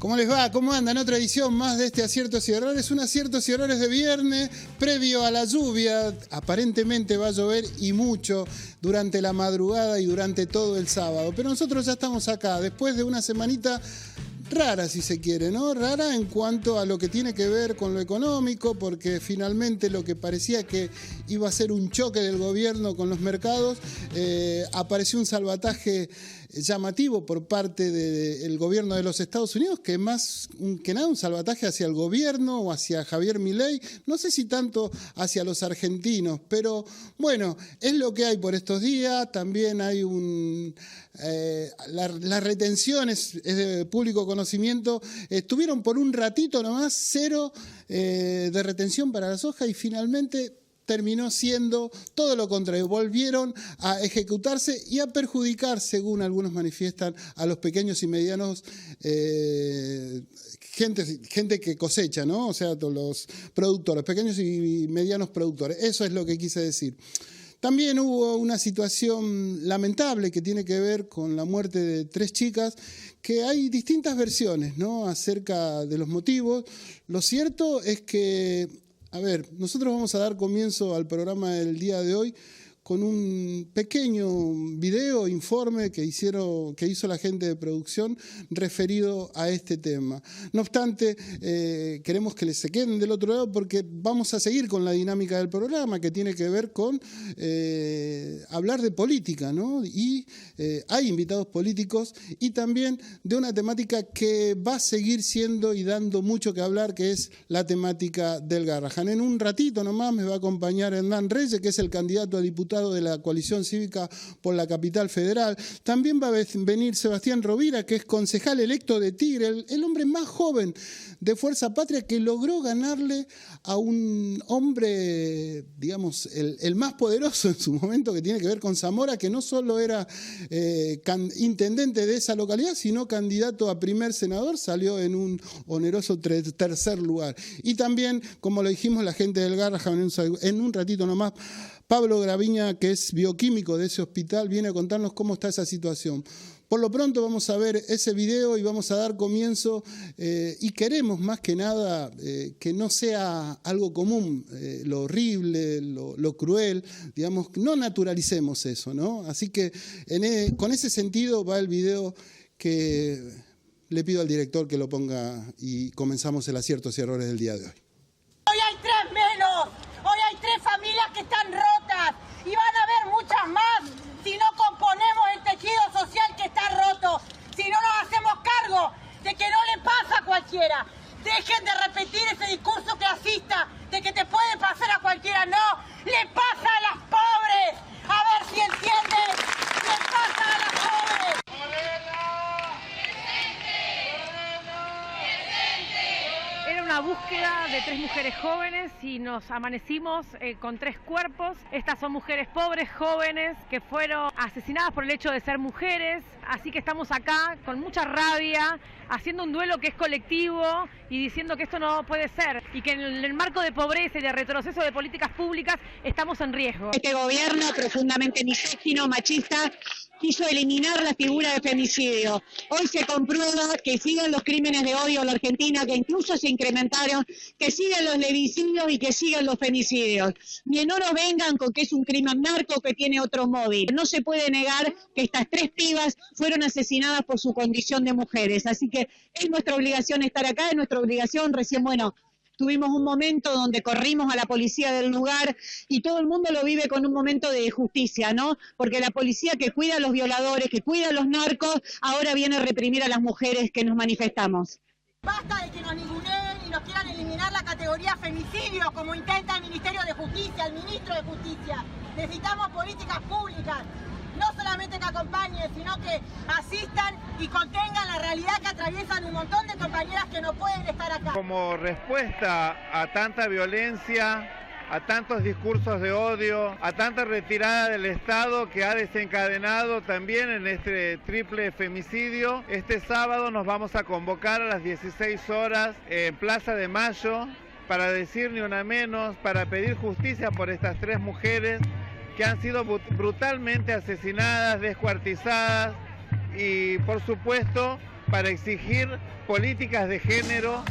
¿Cómo les va? ¿Cómo andan? Otra edición más de este Aciertos y Errores. Un Aciertos y Errores de viernes, previo a la lluvia. Aparentemente va a llover y mucho durante la madrugada y durante todo el sábado. Pero nosotros ya estamos acá, después de una semanita rara, si se quiere, ¿no? Rara en cuanto a lo que tiene que ver con lo económico, porque finalmente lo que parecía que iba a ser un choque del gobierno con los mercados, apareció un salvataje llamativo por parte del gobierno de los Estados Unidos, que más que nada un salvataje hacia el gobierno o hacia Javier Milei, no sé si tanto hacia los argentinos, pero bueno, es lo que hay por estos días. También hay las retenciones, es de público conocimiento, estuvieron por un ratito nomás, 0 de retención para la soja y finalmente terminó siendo todo lo contrario. Volvieron a ejecutarse y a perjudicar, según algunos manifiestan, a los pequeños y medianos, gente que cosecha, ¿no? O sea, los productores, pequeños y medianos productores. Eso es lo que quise decir. También hubo una situación lamentable que tiene que ver con la muerte de 3 chicas, que hay distintas versiones, ¿no?, acerca de los motivos. Lo cierto es que, a ver, nosotros vamos a dar comienzo al programa del día de hoy con un pequeño video, informe que hizo la gente de producción referido a este tema. No obstante, queremos que se queden del otro lado porque vamos a seguir con la dinámica del programa que tiene que ver con hablar de política, ¿no? Y hay invitados políticos y también de una temática que va a seguir siendo y dando mucho que hablar, que es la temática del Garrahan. En un ratito nomás me va a acompañar Hernán Reyes, que es el candidato a diputado de la coalición cívica por la capital federal. También va a venir Sebastián Rovira, que es concejal electo de Tigre, el hombre más joven de Fuerza Patria, que logró ganarle a un hombre, digamos, el más poderoso en su momento, que tiene que ver con Zamora, que no solo era intendente de esa localidad, sino candidato a primer senador, salió en un oneroso tercer lugar. Y también, como lo dijimos, la gente del Garrahan, en un ratito nomás, Pablo Graviña, que es bioquímico de ese hospital, viene a contarnos cómo está esa situación. Por lo pronto vamos a ver ese video y vamos a dar comienzo y queremos más que nada que no sea algo común, lo horrible, lo cruel, digamos, no naturalicemos eso, ¿no? Así que con ese sentido va el video que le pido al director que lo ponga y comenzamos el Aciertos y Errores del día de hoy. Hoy hay 3 menos, hoy hay 3 familias que están rotas y van a haber muchas más si no componemos el tejido social que está roto, si no nos hacemos cargo de que no le pasa a cualquiera. Dejen de repetir ese discurso clasista de que te puede pasar a cualquiera. No, le pasa a las pobres. A ver si entienden, le pasa a las pobres. Era una búsqueda de 3 mujeres jóvenes y nos amanecimos con 3 cuerpos. Estas son mujeres pobres, jóvenes, que fueron asesinadas por el hecho de ser mujeres. Así que estamos acá con mucha rabia, haciendo un duelo que es colectivo y diciendo que esto no puede ser y que en el marco de pobreza y de retroceso de políticas públicas estamos en riesgo. Este gobierno profundamente misógino, machista, quiso eliminar la figura de femicidio. Hoy se comprueba que siguen los crímenes de odio en la Argentina, que incluso se incrementaron, que siguen los levicidios y que siguen los femicidios. Y no nos vengan con que es un crimen narco que tiene otro móvil. No se puede negar que estas 3 pibas fueron asesinadas por su condición de mujeres. Así que es nuestra obligación estar acá, es nuestra obligación. Recién, tuvimos un momento donde corrimos a la policía del lugar y todo el mundo lo vive con un momento de justicia, ¿no? Porque la policía que cuida a los violadores, que cuida a los narcos, ahora viene a reprimir a las mujeres que nos manifestamos. Basta de que nos ninguneen y nos quieran eliminar la categoría femicidio, como intenta el Ministerio de Justicia, el Ministro de Justicia. Necesitamos políticas públicas, no solamente que acompañen, sino que asistan y contengan la realidad que atraviesan un montón de compañeras que no pueden estar acá. Como respuesta a tanta violencia, a tantos discursos de odio, a tanta retirada del Estado que ha desencadenado también en este triple femicidio, este sábado nos vamos a convocar a las 16 horas en Plaza de Mayo para decir ni una menos, para pedir justicia por estas 3 mujeres que han sido brutalmente asesinadas, descuartizadas y por supuesto para exigir políticas de género.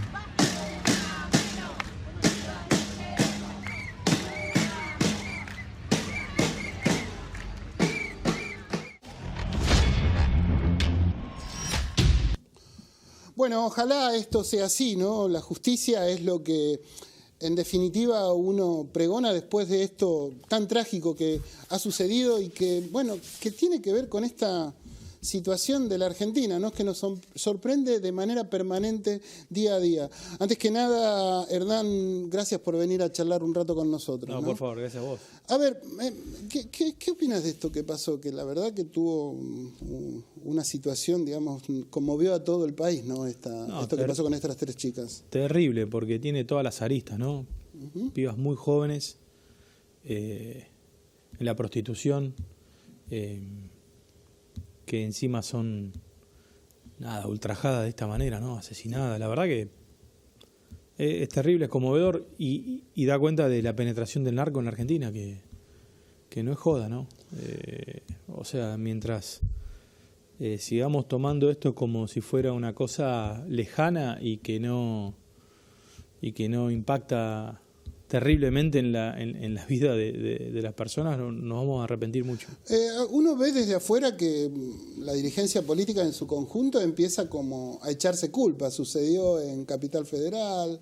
Bueno, ojalá esto sea así, ¿no? La justicia es lo que, en definitiva, uno pregona después de esto tan trágico que ha sucedido y que, bueno, que tiene que ver con esta situación de la Argentina, ¿no? Que nos sorprende de manera permanente día a día. Antes que nada, Hernán, gracias por venir a charlar un rato con nosotros. No, por favor, gracias a vos. A ver, ¿qué opinas de esto que pasó? Que la verdad que tuvo una situación, digamos, conmovió a todo el país, ¿no? Esto que pasó con estas 3 chicas. Terrible, porque tiene todas las aristas, ¿no? Pibas muy jóvenes, en la prostitución, que encima son, ultrajadas de esta manera, ¿no? Asesinadas. La verdad que es terrible, es conmovedor y da cuenta de la penetración del narco en la Argentina, que no es joda, ¿no? O sea, mientras sigamos tomando esto como si fuera una cosa lejana y que no impacta terriblemente en la vida de las personas, nos vamos a arrepentir mucho. Uno ve desde afuera que la dirigencia política en su conjunto empieza como a echarse culpa. Sucedió en Capital Federal,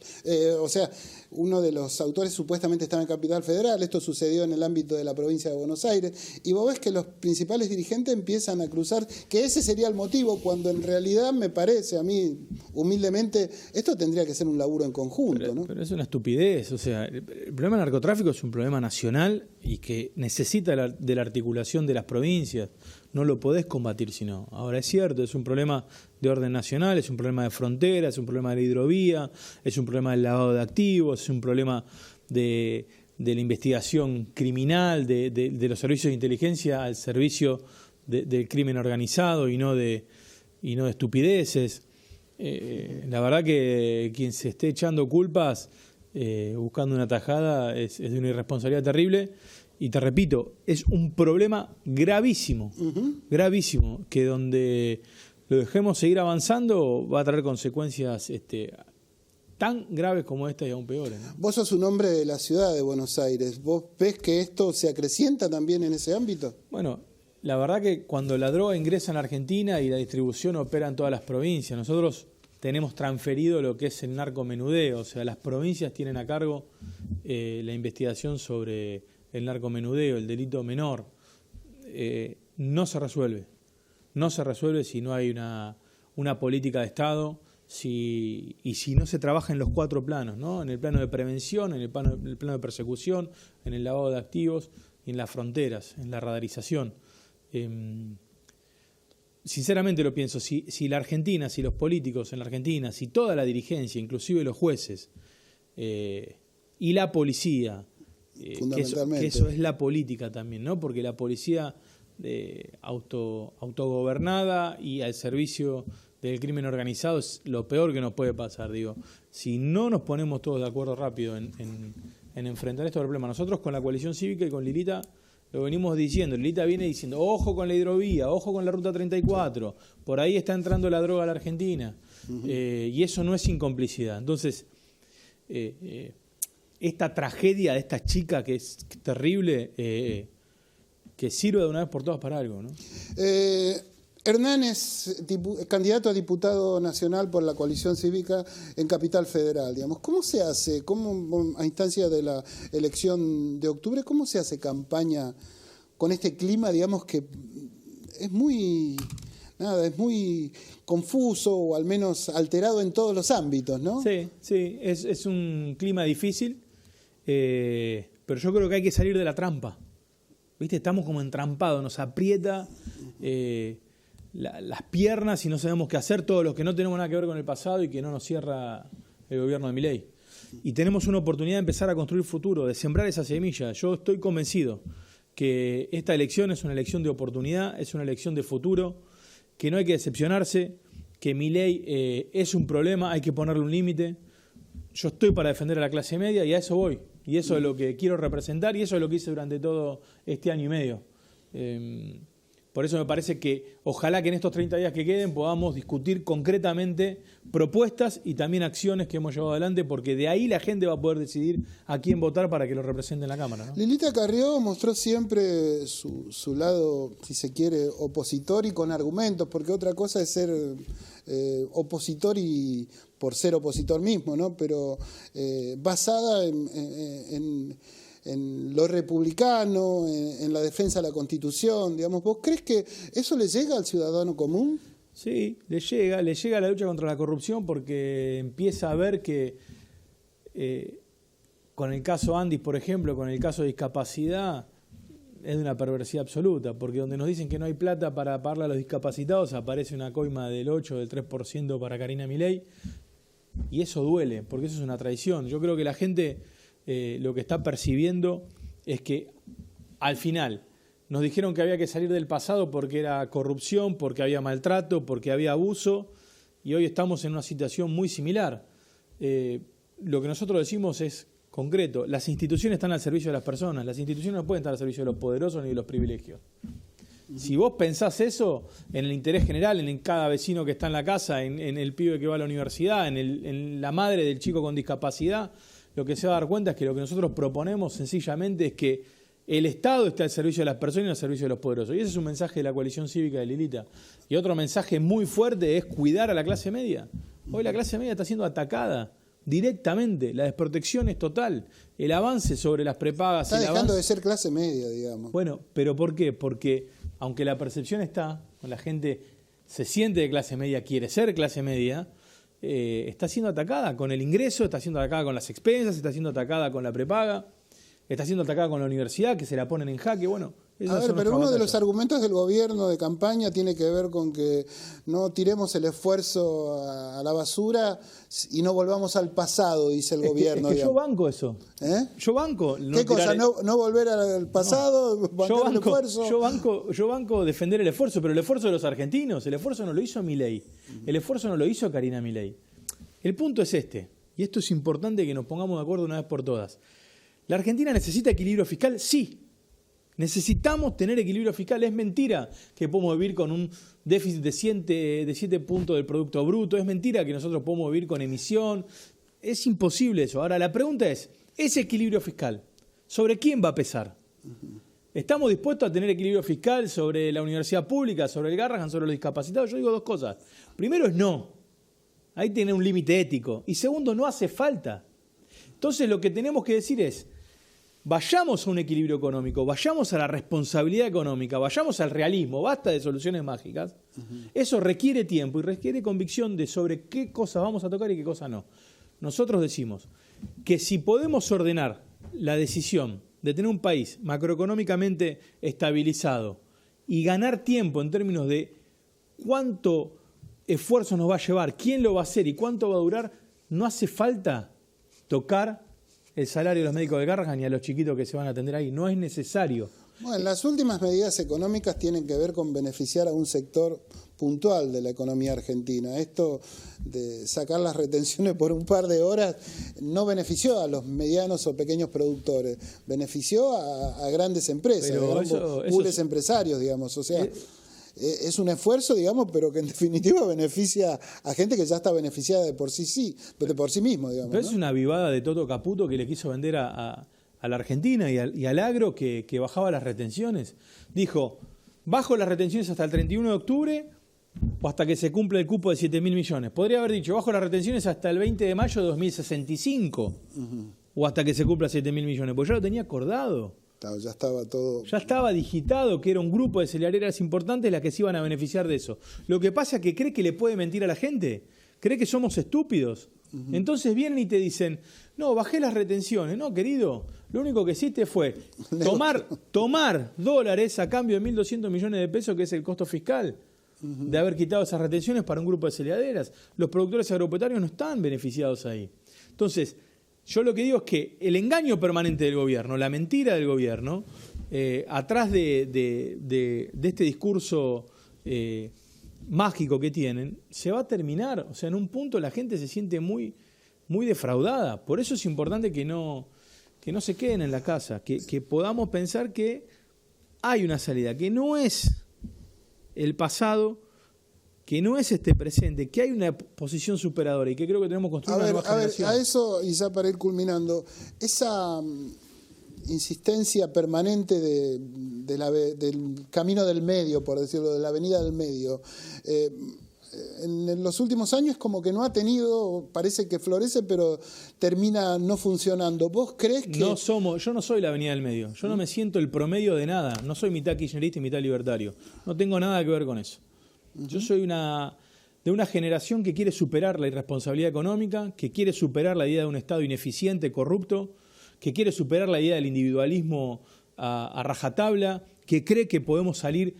o sea, uno de los autores supuestamente estaba en Capital Federal, esto sucedió en el ámbito de la provincia de Buenos Aires, y vos ves que los principales dirigentes empiezan a cruzar que ese sería el motivo, cuando en realidad me parece a mí, humildemente, esto tendría que ser un laburo en conjunto, ¿no? Pero es una estupidez, o sea, el problema del narcotráfico es un problema nacional y que necesita de la articulación de las provincias. No lo podés combatir si no. Ahora es cierto, es un problema de orden nacional, es un problema de frontera, es un problema de la hidrovía, es un problema del lavado de activos, es un problema de la investigación criminal, de los servicios de inteligencia al servicio del crimen organizado y no de estupideces. La verdad que quien se esté echando culpas buscando una tajada es de una irresponsabilidad terrible. Y te repito, es un problema gravísimo, gravísimo, que donde lo dejemos seguir avanzando va a traer consecuencias tan graves como esta y aún peores, ¿no? Vos sos un hombre de la ciudad de Buenos Aires. ¿Vos ves que esto se acrecienta también en ese ámbito? Bueno, la verdad que cuando la droga ingresa en Argentina y la distribución opera en todas las provincias, nosotros tenemos transferido lo que es el narcomenudeo, o sea, las provincias tienen a cargo la investigación sobre el narcomenudeo, el delito menor. No se resuelve si no hay una política de Estado y si no se trabaja en los 4 planos, ¿no? En el plano de prevención, en el plano de persecución, en el lavado de activos y en las fronteras, en la radarización. Sinceramente lo pienso, si la Argentina, si los políticos en la Argentina, si toda la dirigencia, inclusive los jueces y la policía, que eso es la política también, ¿no? Porque la policía autogobernada y al servicio del crimen organizado es lo peor que nos puede pasar. Digo, si no nos ponemos todos de acuerdo rápido en enfrentar estos problemas, nosotros con la coalición cívica y con Lilita lo venimos diciendo. Lilita viene diciendo, ojo con la hidrovía, ojo con la ruta 34, por ahí está entrando la droga a la Argentina, y eso no es incomplicidad. Entonces, esta tragedia de esta chica que es terrible, que sirve de una vez por todas para algo, ¿no? Hernán es candidato a diputado nacional por la coalición cívica en Capital Federal, digamos. ¿Cómo se hace, a instancia de la elección de octubre, cómo se hace campaña con este clima, digamos, que es muy confuso o al menos alterado en todos los ámbitos, ¿no? Sí, es un clima difícil, pero yo creo que hay que salir de la trampa. ¿Viste? Estamos como entrampados, nos aprieta las piernas y no sabemos qué hacer, todos los que no tenemos nada que ver con el pasado y que no nos cierra el gobierno de Milei. Y tenemos una oportunidad de empezar a construir futuro, de sembrar esa semilla. Yo estoy convencido que esta elección es una elección de oportunidad, es una elección de futuro, que no hay que decepcionarse, que Milei es un problema, hay que ponerle un límite. Yo estoy para defender a la clase media y a eso voy. Y eso es lo que quiero representar y eso es lo que hice durante todo este año y medio. Por eso me parece que ojalá que en estos 30 días que queden podamos discutir concretamente propuestas y también acciones que hemos llevado adelante, porque de ahí la gente va a poder decidir a quién votar para que lo represente en la Cámara, ¿no? Lilita Carrió mostró siempre su lado, si se quiere, opositor y con argumentos, porque otra cosa es ser opositor y por ser opositor mismo, ¿no? Pero basada en lo republicano, en la defensa de la Constitución, digamos. ¿Vos crees que eso le llega al ciudadano común? Sí, le llega la lucha contra la corrupción porque empieza a ver que con el caso Andis, por ejemplo, con el caso de discapacidad, es de una perversidad absoluta, porque donde nos dicen que no hay plata para pagarle a los discapacitados, aparece una coima del 8, del 3% para Karina Milei, y eso duele, porque eso es una traición. Yo creo que la gente lo que está percibiendo es que al final nos dijeron que había que salir del pasado porque era corrupción, porque había maltrato, porque había abuso, y hoy estamos en una situación muy similar. Lo que nosotros decimos es concreto: las instituciones están al servicio de las personas, las instituciones no pueden estar al servicio de los poderosos ni de los privilegios. Si vos pensás eso, en el interés general, en cada vecino que está en la casa, en el pibe que va a la universidad, en la madre del chico con discapacidad, lo que se va a dar cuenta es que lo que nosotros proponemos sencillamente es que el Estado esté al servicio de las personas y al servicio de los poderosos. Y ese es un mensaje de la coalición cívica de Lilita. Y otro mensaje muy fuerte es cuidar a la clase media. Hoy la clase media está siendo atacada directamente, la desprotección es total, el avance sobre las prepagas... Está dejando de ser clase media, digamos. Bueno, ¿pero por qué? Porque aunque la percepción está, la gente se siente de clase media, quiere ser clase media, está siendo atacada con el ingreso, está siendo atacada con las expensas, está siendo atacada con la prepaga, está siendo atacada con la universidad, que se la ponen en jaque. Bueno, a ver, pero uno de los argumentos del gobierno de campaña tiene que ver con que no tiremos el esfuerzo a la basura y no volvamos al pasado, dice el gobierno. Es que yo banco eso. Yo banco. ¿Qué cosa? ¿No volver al pasado? No. Yo banco defender el esfuerzo, pero el esfuerzo de los argentinos, el esfuerzo no lo hizo Milei, el esfuerzo no lo hizo Karina Milei. El punto es este, y esto es importante que nos pongamos de acuerdo una vez por todas. ¿La Argentina necesita equilibrio fiscal? Sí. Necesitamos tener equilibrio fiscal. Es mentira que podemos vivir con un déficit de 7 puntos del Producto Bruto. Es mentira que nosotros podemos vivir con emisión. Es imposible eso. Ahora, la pregunta es, ¿ese equilibrio fiscal sobre quién va a pesar? ¿Estamos dispuestos a tener equilibrio fiscal sobre la universidad pública, sobre el Garrahan, sobre los discapacitados? Yo digo dos cosas. Primero es no. Ahí tiene un límite ético. Y segundo, no hace falta. Entonces lo que tenemos que decir es, vayamos a un equilibrio económico, vayamos a la responsabilidad económica, vayamos al realismo, basta de soluciones mágicas. Eso requiere tiempo y requiere convicción de sobre qué cosas vamos a tocar y qué cosas no. Nosotros decimos que si podemos ordenar la decisión de tener un país macroeconómicamente estabilizado y ganar tiempo en términos de cuánto esfuerzo nos va a llevar, quién lo va a hacer y cuánto va a durar, no hace falta tocar el salario de los médicos de Garrahan ni a los chiquitos que se van a atender ahí. No es necesario. Bueno, las últimas medidas económicas tienen que ver con beneficiar a un sector puntual de la economía argentina. Esto de sacar las retenciones por un par de horas no benefició a los medianos o pequeños productores, benefició a grandes empresas, pools empresarios, digamos. O sea, es un esfuerzo, digamos, pero que en definitiva beneficia a gente que ya está beneficiada de por sí mismo, digamos. Pero es una avivada de Toto Caputo que le quiso vender a la Argentina y al agro que bajaba las retenciones. Dijo, bajo las retenciones hasta el 31 de octubre o hasta que se cumpla el cupo de 7.000 millones. Podría haber dicho, bajo las retenciones hasta el 20 de mayo de 2065 o hasta que se cumpla 7.000 millones, porque ya lo tenía acordado. Ya estaba todo. Ya estaba digitado que era un grupo de cerealeras importantes las que se iban a beneficiar de eso. Lo que pasa es que cree que le puede mentir a la gente, cree que somos estúpidos. Entonces vienen y te dicen, no, bajé las retenciones. No, querido, lo único que hiciste fue tomar dólares a cambio de 1.200 millones de pesos, que es el costo fiscal de haber quitado esas retenciones para un grupo de cerealeras. Los productores agropecuarios no están beneficiados ahí. Entonces, yo lo que digo es que el engaño permanente del gobierno, la mentira del gobierno, atrás de este discurso mágico que tienen, se va a terminar. O sea, en un punto la gente se siente muy, muy defraudada. Por eso es importante que no se queden en la casa, que podamos pensar que hay una salida, que no es el pasado, que no es este presente, que hay una posición superadora y que creo que tenemos que construir una nueva generación. A eso, y ya para ir culminando, esa insistencia permanente del camino del medio, por decirlo, de la avenida del medio, en los últimos años como que no ha tenido, parece que florece, pero termina no funcionando. ¿Vos crees que...? Yo no soy la avenida del medio, yo no me siento el promedio de nada, no soy mitad kirchnerista y mitad libertario, no tengo nada que ver con eso. Yo soy de una generación que quiere superar la irresponsabilidad económica, que quiere superar la idea de un Estado ineficiente, corrupto, que quiere superar la idea del individualismo a rajatabla, que cree que podemos salir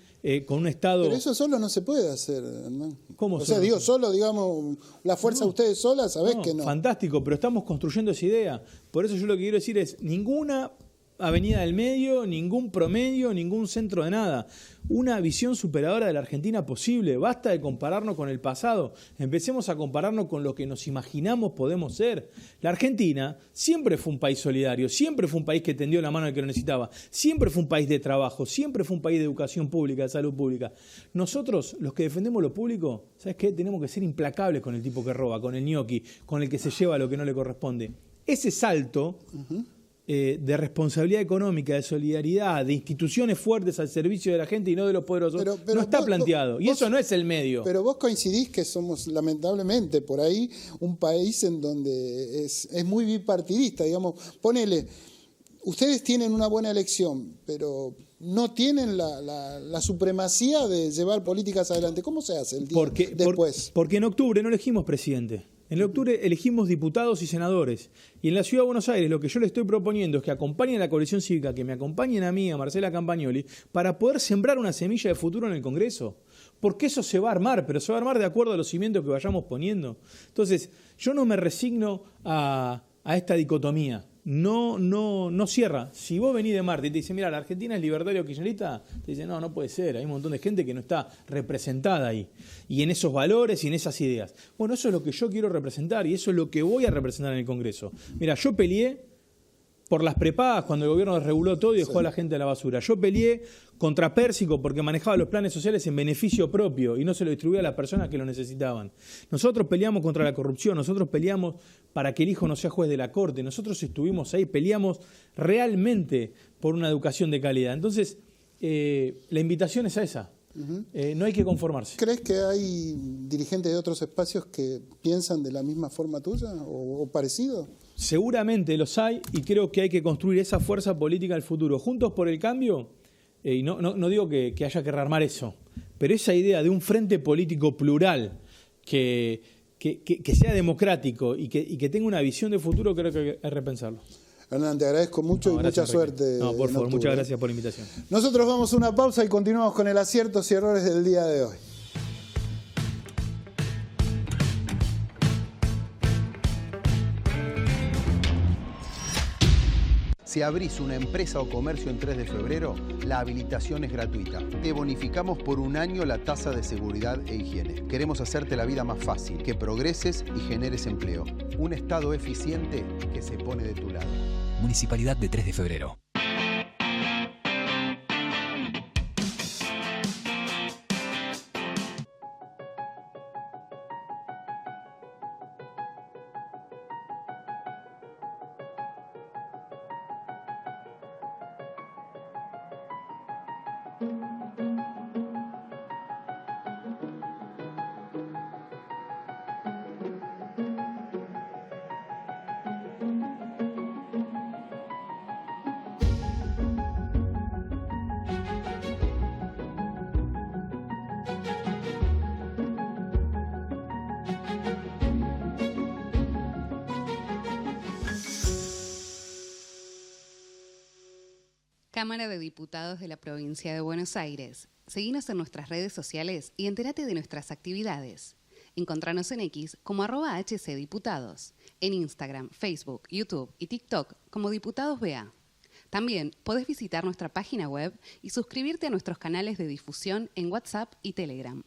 con un Estado... Pero eso solo no se puede hacer, Hernán. ¿Cómo? O sea, digo, solo, digamos, la fuerza de ustedes solas, sabés que no. Fantástico, pero estamos construyendo esa idea. Por eso yo lo que quiero decir es, ninguna avenida del medio, ningún promedio, ningún centro de nada. Una visión superadora de la Argentina posible. Basta de compararnos con el pasado. Empecemos a compararnos con lo que nos imaginamos podemos ser. La Argentina siempre fue un país solidario, siempre fue un país que tendió la mano al que lo necesitaba, siempre fue un país de trabajo, siempre fue un país de educación pública, de salud pública. Nosotros, los que defendemos lo público, ¿sabes qué? Tenemos que ser implacables con el tipo que roba, con el ñoqui, con el que se lleva lo que no le corresponde. Ese salto... de responsabilidad económica, de solidaridad, de instituciones fuertes al servicio de la gente y no de los poderosos, pero no está planteado. Y eso no es el medio. Pero vos coincidís que somos, lamentablemente, por ahí, un país en donde es muy bipartidista, digamos. Ponele, ustedes tienen una buena elección, pero no tienen la supremacía de llevar políticas adelante. ¿Cómo se hace el día después? Porque en octubre no elegimos presidente. En octubre elegimos diputados y senadores. Y en la Ciudad de Buenos Aires lo que yo le estoy proponiendo es que acompañen a la coalición cívica, que me acompañen a mí, a Marcela Campagnoli, para poder sembrar una semilla de futuro en el Congreso. Porque eso se va a armar, pero se va a armar de acuerdo a los cimientos que vayamos poniendo. Entonces, yo no me resigno a esta dicotomía. No cierra. Si vos venís de Marte y te dicen, mira, la Argentina es libertaria o kirchnerista, te dicen, no puede ser, hay un montón de gente que no está representada ahí, y en esos valores y en esas ideas. Bueno, eso es lo que yo quiero representar y eso es lo que voy a representar en el Congreso. Mira, yo peleé por las prepagas cuando el gobierno desreguló todo y dejó a la gente a la basura. Yo peleé contra Pérsico porque manejaba los planes sociales en beneficio propio y no se lo distribuía a las personas que lo necesitaban. Nosotros peleamos contra la corrupción, nosotros peleamos para que el hijo no sea juez de la corte, nosotros estuvimos ahí, peleamos realmente por una educación de calidad. Entonces, la invitación es a esa. No hay que conformarse. ¿Crees que hay dirigentes de otros espacios que piensan de la misma forma tuya o parecido? Seguramente los hay y creo que hay que construir esa fuerza política del futuro. Juntos por el Cambio, y no digo que haya que rearmar eso, pero esa idea de un frente político plural que sea democrático y que tenga una visión de futuro, creo que hay que repensarlo. Hernán, te agradezco mucho y mucha suerte. No, por favor, muchas gracias por la invitación. Nosotros vamos a una pausa y continuamos con el aciertos y errores del día de hoy. Si abrís una empresa o comercio en 3 de febrero, la habilitación es gratuita. Te bonificamos por 1 año la tasa de seguridad e higiene. Queremos hacerte la vida más fácil, que progreses y generes empleo. Un Estado eficiente que se pone de tu lado. Municipalidad de 3 de febrero. Cámara de Diputados de la Provincia de Buenos Aires. Seguinos en nuestras redes sociales y entérate de nuestras actividades. Encontranos en X como @HCDiputados, en Instagram, Facebook, YouTube y TikTok como Diputados BA. También podés visitar nuestra página web y suscribirte a nuestros canales de difusión en WhatsApp y Telegram.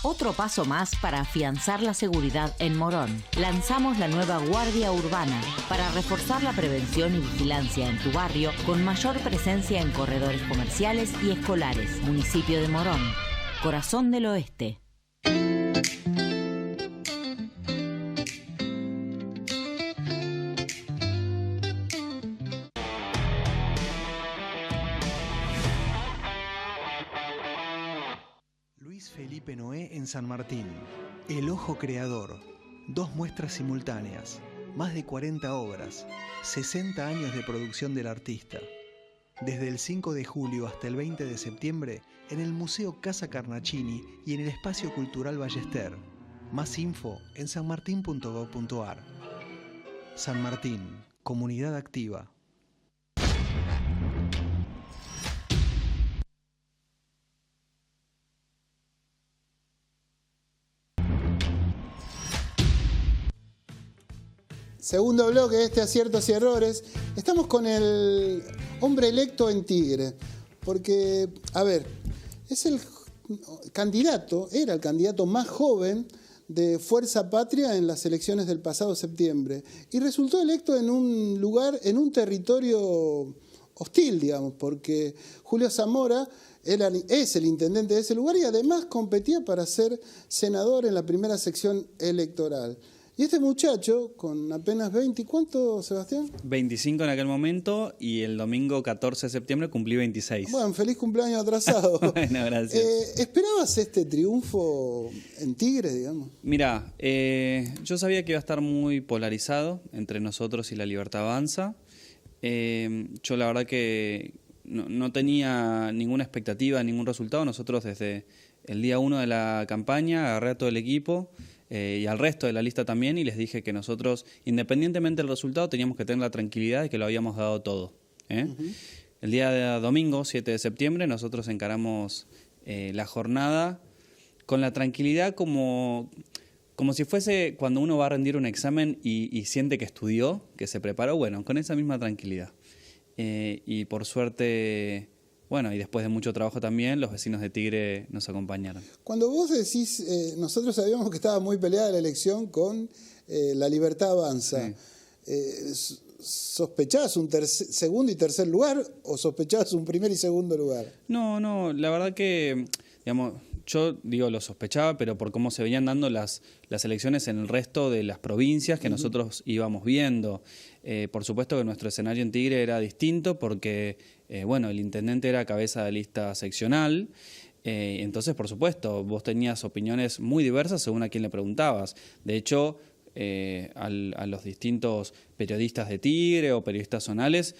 Otro paso más para afianzar la seguridad en Morón. Lanzamos la nueva Guardia Urbana para reforzar la prevención y vigilancia en tu barrio con mayor presencia en corredores comerciales y escolares. Municipio de Morón, corazón del oeste. Felipe Noé en San Martín. El Ojo Creador. 2 muestras simultáneas. Más de 40 obras. 60 años de producción del artista. Desde el 5 de julio hasta el 20 de septiembre en el Museo Casa Carnacini y en el Espacio Cultural Ballester. Más info en sanmartin.gov.ar. San Martín. Comunidad activa. Segundo bloque de este Aciertos y Errores. Estamos con el hombre electo en Tigre. Porque, a ver, es el candidato, era el candidato más joven de Fuerza Patria en las elecciones del pasado septiembre. Y resultó electo en un lugar, en un territorio hostil, digamos, porque Julio Zamora es el intendente de ese lugar y además competía para ser senador en la primera sección electoral. Y este muchacho, con apenas 20, ¿cuánto, Sebastián? 25 en aquel momento y el domingo 14 de septiembre cumplí 26. Bueno, feliz cumpleaños atrasado. Bueno, gracias. ¿Esperabas este triunfo en Tigre, digamos? Mirá, yo sabía que iba a estar muy polarizado entre nosotros y La Libertad Avanza. Yo la verdad que no tenía ninguna expectativa, ningún resultado. Nosotros desde el día 1 de la campaña agarré a todo el equipo y al resto de la lista también y les dije que nosotros, independientemente del resultado, teníamos que tener la tranquilidad de que lo habíamos dado todo. El día de domingo, 7 de septiembre, nosotros encaramos la jornada con la tranquilidad como si fuese cuando uno va a rendir un examen y siente que estudió, que se preparó, bueno, con esa misma tranquilidad. Y por suerte, bueno, y después de mucho trabajo también, los vecinos de Tigre nos acompañaron. Cuando vos decís, nosotros sabíamos que estaba muy peleada la elección con La Libertad Avanza. Sí. ¿Sospechabas un segundo y tercer lugar o sospechabas un primer y segundo lugar? No, la verdad que, digamos, yo digo lo sospechaba, pero por cómo se venían dando las elecciones en el resto de las provincias que nosotros íbamos viendo. Por supuesto que nuestro escenario en Tigre era distinto porque, bueno, el intendente era cabeza de lista seccional. Entonces, por supuesto, vos tenías opiniones muy diversas según a quién le preguntabas. De hecho, a los distintos periodistas de Tigre o periodistas zonales,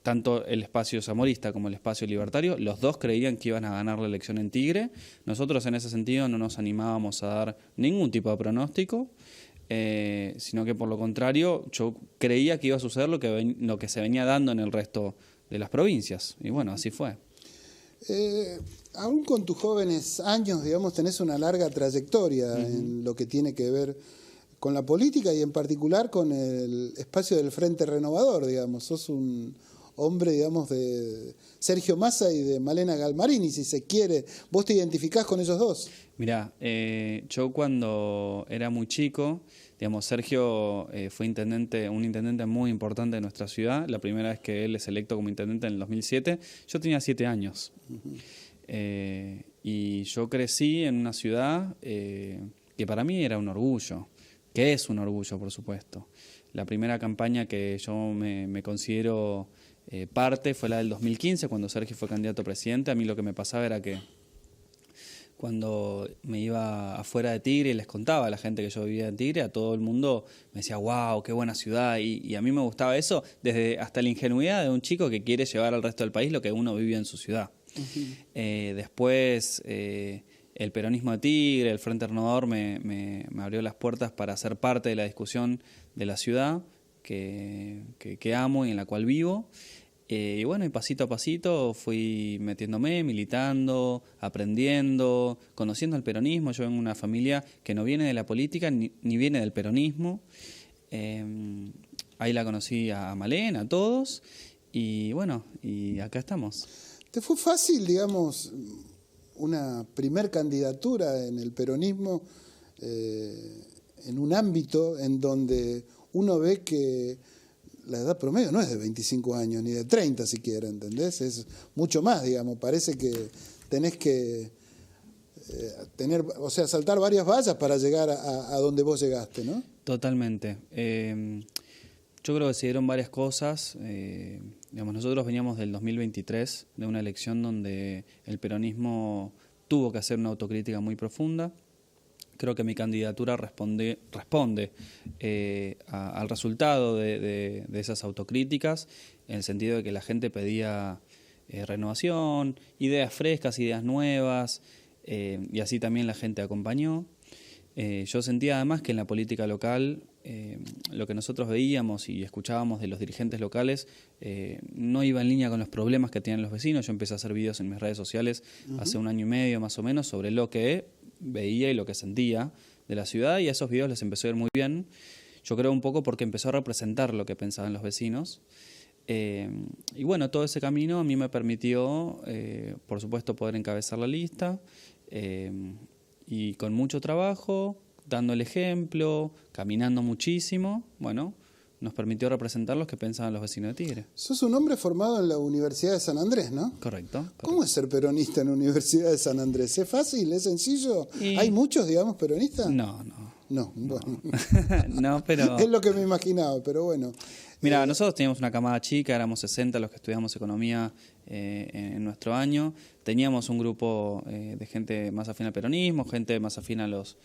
tanto el espacio zamorista como el espacio libertario, los dos creían que iban a ganar la elección en Tigre. Nosotros en ese sentido no nos animábamos a dar ningún tipo de pronóstico, sino que por lo contrario yo creía que iba a suceder lo que se venía dando en el resto de las provincias. Y bueno, así fue. Aún con tus jóvenes años, digamos, tenés una larga trayectoria en lo que tiene que ver con la política y en particular con el espacio del Frente Renovador, digamos. Sos un hombre, digamos, de Sergio Massa y de Malena Galmarini, si se quiere. ¿Vos te identificás con ellos dos? Mirá, yo cuando era muy chico, digamos, Sergio fue un intendente muy importante de nuestra ciudad. La primera vez que él es electo como intendente en el 2007, yo tenía 7 años. Y yo crecí en una ciudad que para mí era un orgullo, que es un orgullo, por supuesto. La primera campaña que yo me considero parte fue la del 2015, cuando Sergio fue candidato a presidente. A mí lo que me pasaba era que cuando me iba afuera de Tigre y les contaba a la gente que yo vivía en Tigre, a todo el mundo me decía, wow, qué buena ciudad, y a mí me gustaba eso, desde hasta la ingenuidad de un chico que quiere llevar al resto del país lo que uno vive en su ciudad. Después el peronismo de Tigre, el Frente Renovador me abrió las puertas para ser parte de la discusión de la ciudad que amo y en la cual vivo. Y bueno, y pasito a pasito fui metiéndome, militando, aprendiendo, conociendo el peronismo. Yo vengo de una familia que no viene de la política ni viene del peronismo. Ahí la conocí a Malena, a todos, y bueno, y acá estamos. ¿Te fue fácil, digamos, una primer candidatura en el peronismo en un ámbito en donde uno ve que la edad promedio no es de 25 años, ni de 30 siquiera, ¿entendés? Es mucho más, digamos. Parece que tenés que saltar varias vallas para llegar a donde vos llegaste, ¿no? Totalmente. Yo creo que se dieron varias cosas. Nosotros veníamos del 2023, de una elección donde el peronismo tuvo que hacer una autocrítica muy profunda. Creo que mi candidatura responde al resultado de esas autocríticas, en el sentido de que la gente pedía renovación, ideas frescas, ideas nuevas, y así también la gente acompañó. Yo sentía además que en la política local lo que nosotros veíamos y escuchábamos de los dirigentes locales no iba en línea con los problemas que tienen los vecinos. Yo empecé a hacer videos en mis redes sociales hace 1 año y medio más o menos sobre lo que veía y lo que sentía de la ciudad, y a esos videos les empezó a ir muy bien. Yo creo un poco porque empezó a representar lo que pensaban los vecinos. Y bueno, todo ese camino a mí me permitió, por supuesto, poder encabezar la lista, y con mucho trabajo, dando el ejemplo, caminando muchísimo, bueno, nos permitió representar los que pensaban los vecinos de Tigre. Sos un hombre formado en la Universidad de San Andrés, ¿no? Correcto. ¿Cómo es ser peronista en la Universidad de San Andrés? ¿Es fácil? ¿Es sencillo? ¿Hay muchos, digamos, peronistas? No, bueno. No, pero... Es lo que me imaginaba, pero bueno. Mira, nosotros teníamos una camada chica, éramos 60 los que estudiamos economía en nuestro año. Teníamos un grupo de gente más afín al peronismo, gente más afín a los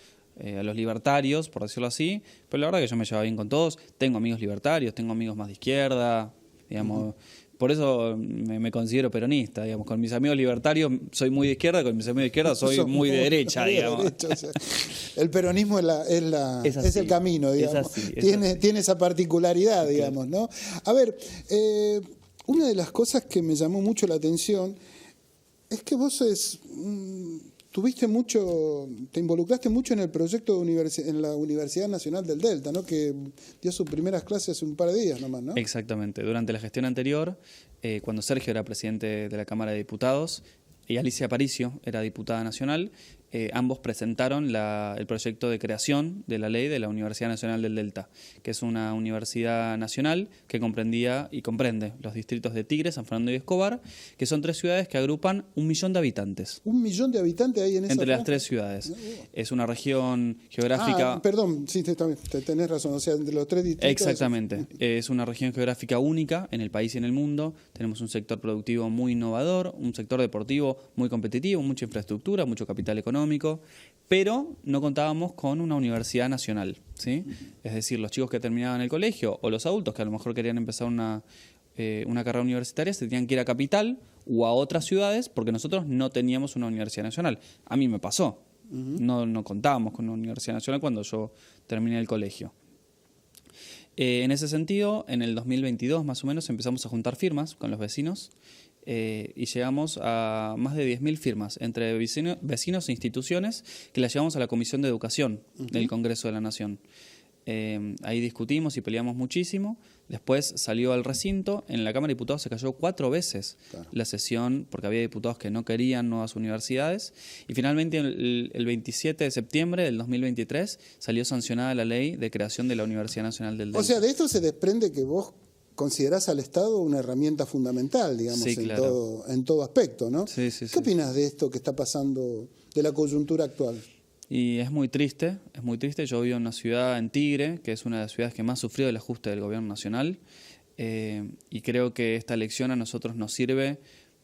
libertarios, por decirlo así, pero la verdad que yo me llevaba bien con todos. Tengo amigos libertarios, tengo amigos más de izquierda, digamos, por eso me considero peronista, digamos. Con mis amigos libertarios soy muy de izquierda, con mis amigos de izquierda soy muy de derecha, digamos. Derecho, o sea, el peronismo es el camino, digamos. Tiene esa particularidad, okay, digamos, ¿no? A ver, una de las cosas que me llamó mucho la atención es que vos te involucraste mucho en el proyecto en la Universidad Nacional del Delta, ¿no? Que dio sus primeras clases hace un par de días nomás, ¿no? Exactamente. Durante la gestión anterior, cuando Sergio era presidente de la Cámara de Diputados y Alicia Aparicio era diputada nacional, ambos presentaron el proyecto de creación de la ley de la Universidad Nacional del Delta, que es una universidad nacional que comprendía y comprende los distritos de Tigre, San Fernando y Escobar, que son 3 ciudades que agrupan 1 millón de habitantes. 1 millón de habitantes ahí en esa entre las 3 ciudades. Es una región geográfica... Perdón, sí, tenés razón, o sea, entre los 3 distritos... Exactamente. Es una región geográfica única en el país y en el mundo. Tenemos un sector productivo muy innovador, un sector deportivo muy competitivo, mucha infraestructura, mucho capital económico, pero no contábamos con una universidad nacional, ¿sí? Es decir, los chicos que terminaban el colegio o los adultos que a lo mejor querían empezar una carrera universitaria se tenían que ir a Capital o a otras ciudades porque nosotros no teníamos una universidad nacional. A mí me pasó, no contábamos con una universidad nacional cuando yo terminé el colegio. En ese sentido, en el 2022 más o menos empezamos a juntar firmas con los vecinos y llegamos a más de 10.000 firmas entre vecinos e instituciones que las llevamos a la Comisión de Educación del Congreso de la Nación. Ahí discutimos y peleamos muchísimo. Después salió al recinto. En la Cámara de Diputados se cayó 4 veces la sesión porque había diputados que no querían nuevas universidades. Y finalmente el 27 de septiembre del 2023 salió sancionada la ley de creación de la Universidad Nacional del Delta. O sea, de esto se desprende que vos considerás al Estado una herramienta fundamental, digamos, sí, claro, en todo aspecto, ¿no? Sí, sí, ¿Qué opinas de esto que está pasando, de la coyuntura actual? Y es muy triste, es muy triste. Yo vivo en una ciudad, en Tigre, que es una de las ciudades que más sufrió del ajuste del gobierno nacional, y creo que esta elección a nosotros nos sirve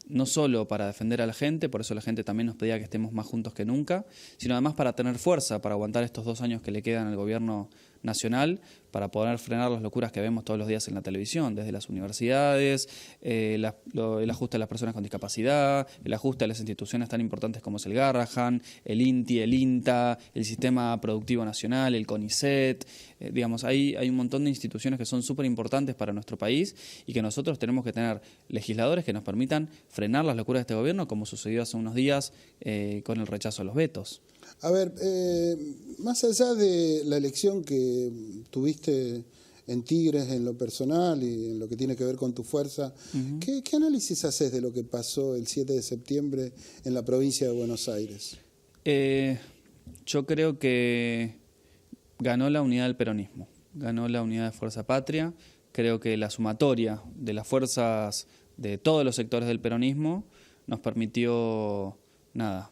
no solo para defender a la gente, por eso la gente también nos pedía que estemos más juntos que nunca, sino además para tener fuerza, para aguantar estos 2 años que le quedan al gobierno nacional, para poder frenar las locuras que vemos todos los días en la televisión, desde las universidades, el ajuste a las personas con discapacidad, el ajuste a las instituciones tan importantes como es el Garrahan, el INTI, el INTA, el Sistema Productivo Nacional, el CONICET. Digamos, hay un montón de instituciones que son súper importantes para nuestro país y que nosotros tenemos que tener legisladores que nos permitan frenar las locuras de este gobierno, como sucedió hace unos días con el rechazo a los vetos. A ver, más allá de la elección que tuviste en Tigres en lo personal y en lo que tiene que ver con tu fuerza. ¿Qué análisis haces de lo que pasó el 7 de septiembre en la provincia de Buenos Aires? Yo creo que ganó la unidad del peronismo, ganó la unidad de Fuerza Patria. Creo que la sumatoria de las fuerzas de todos los sectores del peronismo nos permitió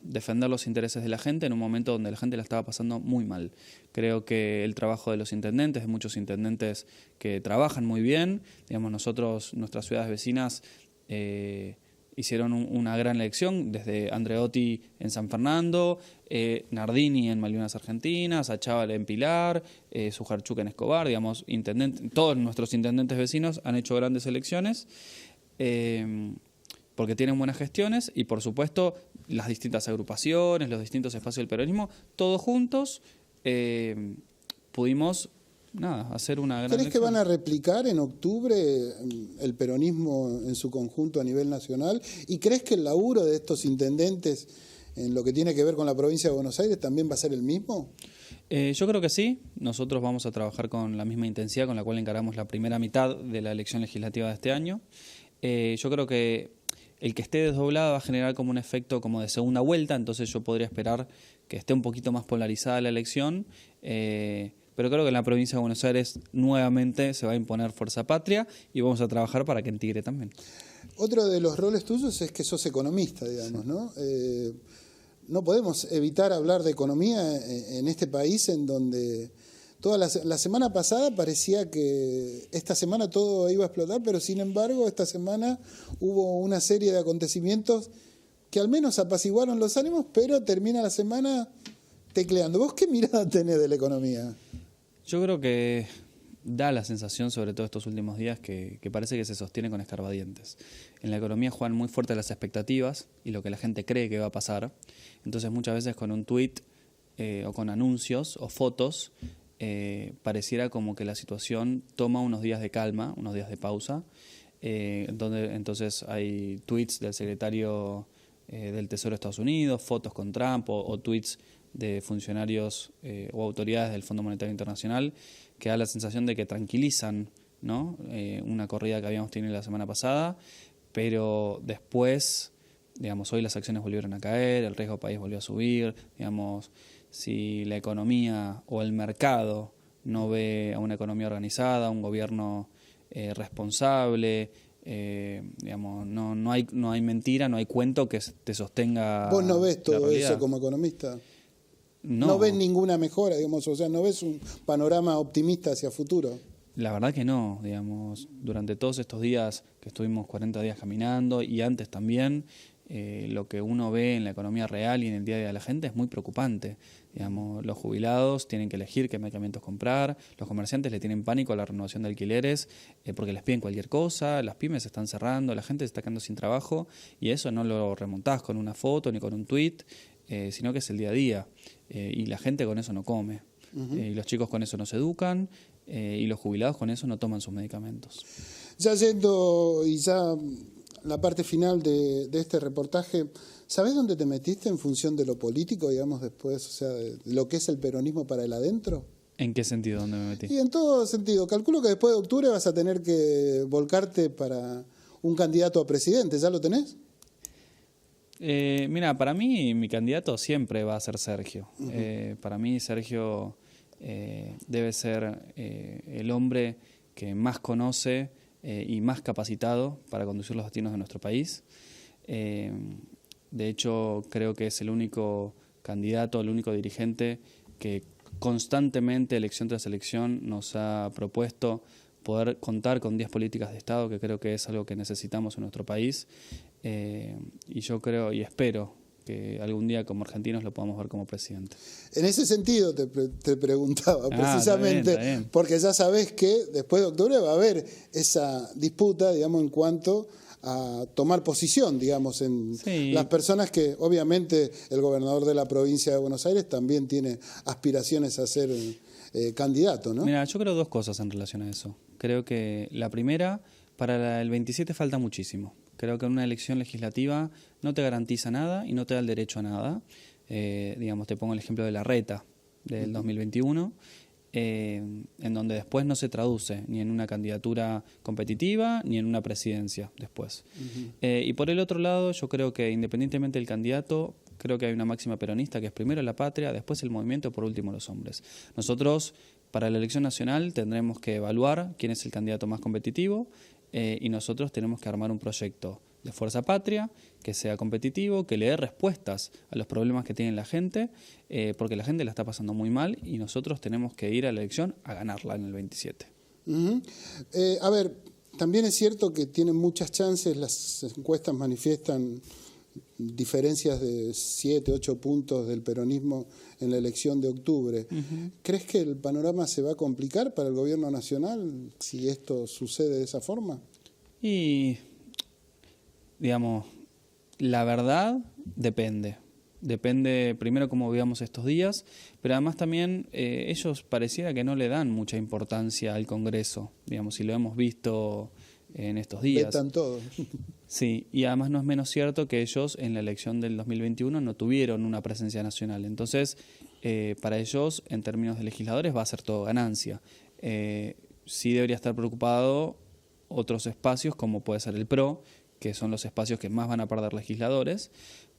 defender los intereses de la gente en un momento donde la gente la estaba pasando muy mal. Creo que el trabajo de los intendentes, de muchos intendentes que trabajan muy bien, digamos, nuestras ciudades vecinas hicieron una gran elección, desde Andreotti en San Fernando, Nardini en Malvinas Argentinas, Achával en Pilar, Sujarchuk en Escobar, digamos, todos nuestros intendentes vecinos han hecho grandes elecciones, porque tienen buenas gestiones y, por supuesto, las distintas agrupaciones, los distintos espacios del peronismo, todos juntos pudimos hacer una gran ¿Crees elección. que van a replicar en octubre el peronismo en su conjunto a nivel nacional? ¿Y crees que el laburo de estos intendentes en lo que tiene que ver con la provincia de Buenos Aires también va a ser el mismo? Yo creo que sí. Nosotros vamos a trabajar con la misma intensidad con la cual encaramos la primera mitad de la elección legislativa de este año. Yo creo que el que esté desdoblado va a generar como un efecto como de segunda vuelta, entonces yo podría esperar que esté un poquito más polarizada la elección, pero creo que en la provincia de Buenos Aires nuevamente se va a imponer Fuerza Patria y vamos a trabajar para que en Tigre también. Otro de los roles tuyos es que sos economista, digamos, ¿no? No podemos evitar hablar de economía en este país en donde la semana pasada parecía que esta semana todo iba a explotar, pero sin embargo esta semana hubo una serie de acontecimientos que al menos apaciguaron los ánimos, pero termina la semana tecleando. ¿Vos qué mirada tenés de la economía? Yo creo que da la sensación, sobre todo estos últimos días, que parece que se sostiene con escarbadientes. En la economía juegan muy fuerte las expectativas y lo que la gente cree que va a pasar. Entonces muchas veces con un tuit o con anuncios o fotos pareciera como que la situación toma unos días de calma, unos días de pausa. Entonces hay tweets del secretario del Tesoro de Estados Unidos, fotos con Trump o tweets de funcionarios o autoridades del Fondo Monetario Internacional que da la sensación de que tranquilizan, ¿no? Una corrida que habíamos tenido la semana pasada, pero después, digamos, hoy las acciones volvieron a caer, el riesgo país volvió a subir, digamos, si la economía o el mercado no ve a una economía organizada, a un gobierno responsable, digamos, no hay mentira, no hay cuento que te sostenga. ¿Vos no ves todo realidad. eso como economista? No. ¿No ves ninguna mejora, digamos? O sea, ¿no ves un panorama optimista hacia futuro? La verdad que no, digamos, durante todos estos días que estuvimos 40 días caminando y antes también, lo que uno ve en la economía real y en el día a día de la gente es muy preocupante. Digamos, los jubilados tienen que elegir qué medicamentos comprar, los comerciantes le tienen pánico a la renovación de alquileres porque les piden cualquier cosa, las pymes se están cerrando, la gente se está quedando sin trabajo y eso no lo remontás con una foto ni con un tuit, sino que es el día a día y la gente con eso no come. Y los chicos con eso no se educan y los jubilados con eso no toman sus medicamentos. Ya yendo y ya la parte final de este reportaje, ¿sabés dónde te metiste en función de lo político, digamos, después, o sea, de lo que es el peronismo para el adentro? ¿En qué sentido? ¿Dónde me metí? Y en todo sentido. Calculo que después de octubre vas a tener que volcarte para un candidato a presidente. ¿Ya lo tenés? Mira, para mí mi candidato siempre va a ser Sergio. Para mí Sergio debe ser el hombre que más conoce y más capacitado para conducir los destinos de nuestro país. De hecho, creo que es el único candidato, el único dirigente que constantemente, elección tras elección, nos ha propuesto poder contar con 10 políticas de Estado, que creo que es algo que necesitamos en nuestro país. Y yo creo y espero que algún día como argentinos lo podamos ver como presidente. En ese sentido te preguntaba, precisamente, está bien. porque ya sabés que después de octubre va a haber esa disputa, digamos, en cuanto a tomar posición, digamos, en las personas que, obviamente, el gobernador de la provincia de Buenos Aires también tiene aspiraciones a ser candidato, ¿no? Mira, yo creo dos cosas en relación a eso. Creo que la primera, para el 27 falta muchísimo. Creo que una elección legislativa no te garantiza nada y no te da el derecho a nada. Digamos, te pongo el ejemplo de la reta del 2021. en donde después no se traduce ni en una candidatura competitiva ni en una presidencia después. Y por el otro lado, yo creo que independientemente del candidato, creo que hay una máxima peronista que es primero la patria, después el movimiento, por último los hombres. Nosotros, para la elección nacional, tendremos que evaluar quién es el candidato más competitivo y nosotros tenemos que armar un proyecto de fuerza patria, que sea competitivo, que le dé respuestas a los problemas que tiene la gente, porque la gente la está pasando muy mal y nosotros tenemos que ir a la elección a ganarla en el 27. A ver, también es cierto que tienen muchas chances, las encuestas manifiestan diferencias de 7, 8 puntos del peronismo en la elección de octubre. ¿Crees que el panorama se va a complicar para el gobierno nacional si esto sucede de esa forma? Y, digamos, la verdad depende. Depende primero cómo vivamos estos días, pero además también ellos pareciera que no le dan mucha importancia al Congreso, digamos, si lo hemos visto en estos días. Vetan todo. Sí, y además no es menos cierto que ellos en la elección del 2021 no tuvieron una presencia nacional. Entonces, para ellos, en términos de legisladores, va a ser todo ganancia. Sí debería estar preocupado otros espacios, como puede ser el PRO, que son los espacios que más van a perder legisladores,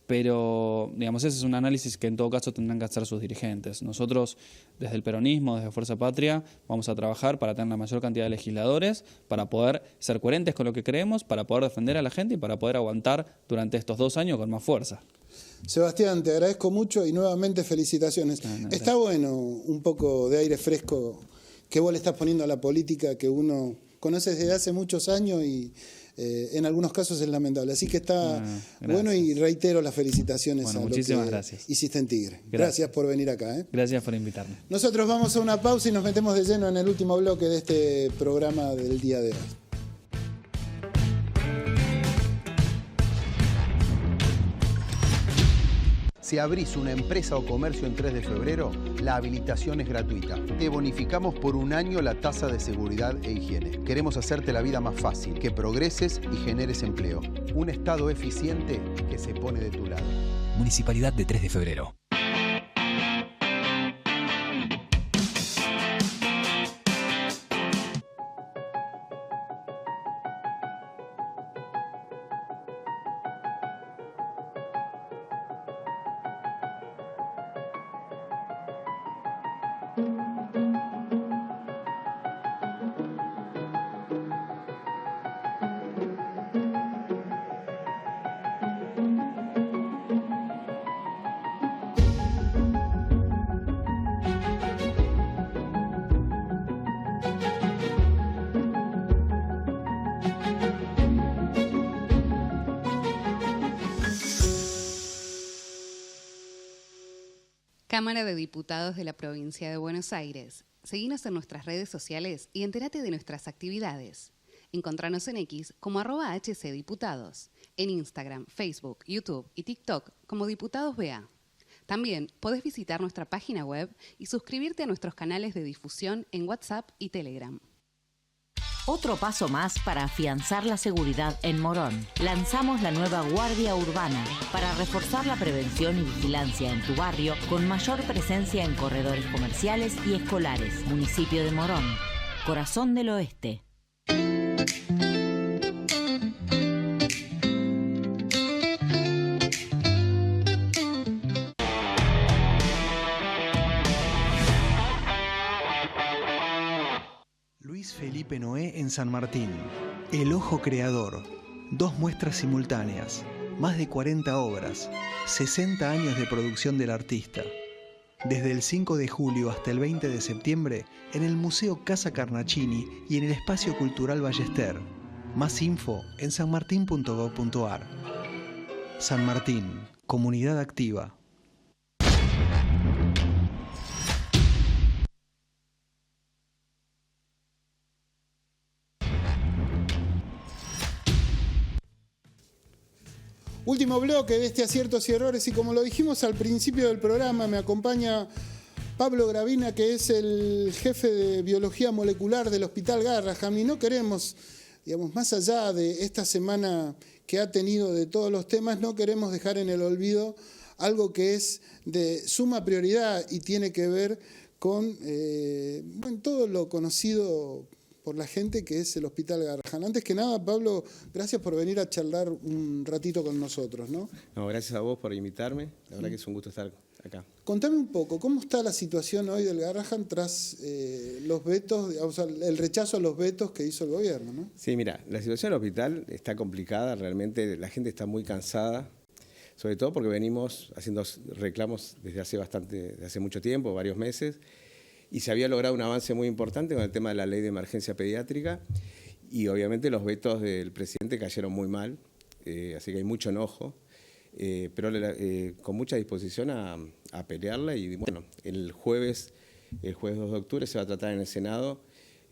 pero digamos ese es un análisis que en todo caso tendrán que hacer sus dirigentes. Nosotros desde el peronismo, desde Fuerza Patria, vamos a trabajar para tener la mayor cantidad de legisladores, para poder ser coherentes con lo que creemos, para poder defender a la gente y para poder aguantar durante estos 2 años con más fuerza. Sebastián, te agradezco mucho y nuevamente felicitaciones. Está bueno un poco de aire fresco que vos le estás poniendo a la política que uno conoce desde hace muchos años y en algunos casos es lamentable. Así que está bueno y reitero las felicitaciones a muchísimas lo que gracias. Hiciste en Tigre. Gracias por venir acá. Gracias por invitarme. Nosotros vamos a una pausa y nos metemos de lleno en el último bloque de este programa del día de hoy. Si abrís una empresa o comercio en 3 de febrero, la habilitación es gratuita. Te bonificamos por 1 año la tasa de seguridad e higiene. Queremos hacerte la vida más fácil, que progreses y generes empleo. Un Estado eficiente que se pone de tu lado. Municipalidad de 3 de febrero. Cámara de Diputados de la Provincia de Buenos Aires. Seguinos en nuestras redes sociales y entérate de nuestras actividades. Encontranos en X como @HCDiputados, en Instagram, Facebook, YouTube y TikTok como Diputados BA. También podés visitar nuestra página web y suscribirte a nuestros canales de difusión en WhatsApp y Telegram. Otro paso más para afianzar la seguridad en Morón. Lanzamos la nueva Guardia Urbana para reforzar la prevención y vigilancia en tu barrio con mayor presencia en corredores comerciales y escolares. Municipio de Morón, corazón del oeste. Felipe Noé en San Martín. El Ojo Creador. 2 muestras simultáneas. Más de 40 obras. 60 años de producción del artista. Desde el 5 de julio hasta el 20 de septiembre en el Museo Casa Carnacini y en el Espacio Cultural Ballester. Más info en sanmartin.gov.ar. San Martín. Comunidad activa. Último bloque de este Aciertos y Errores y como lo dijimos al principio del programa, me acompaña Pablo Gravina, que es el jefe de Biología Molecular del Hospital Garrahan, y no queremos, digamos, más allá de esta semana que ha tenido de todos los temas, no queremos dejar en el olvido algo que es de suma prioridad y tiene que ver con todo lo conocido por la gente que es el Hospital Garrahan. Antes que nada, Pablo, gracias por venir a charlar un ratito con nosotros, ¿no? No, gracias a vos por invitarme. La verdad que es un gusto estar acá. Contame un poco, ¿cómo está la situación hoy del Garrahan tras los vetos, o sea, el rechazo a los vetos que hizo el gobierno, ¿no? Sí, mira, la situación del hospital está complicada, realmente la gente está muy cansada, sobre todo porque venimos haciendo reclamos desde hace mucho tiempo, varios meses, y se había logrado un avance muy importante con el tema de la ley de emergencia pediátrica, y obviamente los vetos del presidente cayeron muy mal, así que hay mucho enojo, pero con mucha disposición a pelearla. Y bueno, el jueves 2 de octubre se va a tratar en el Senado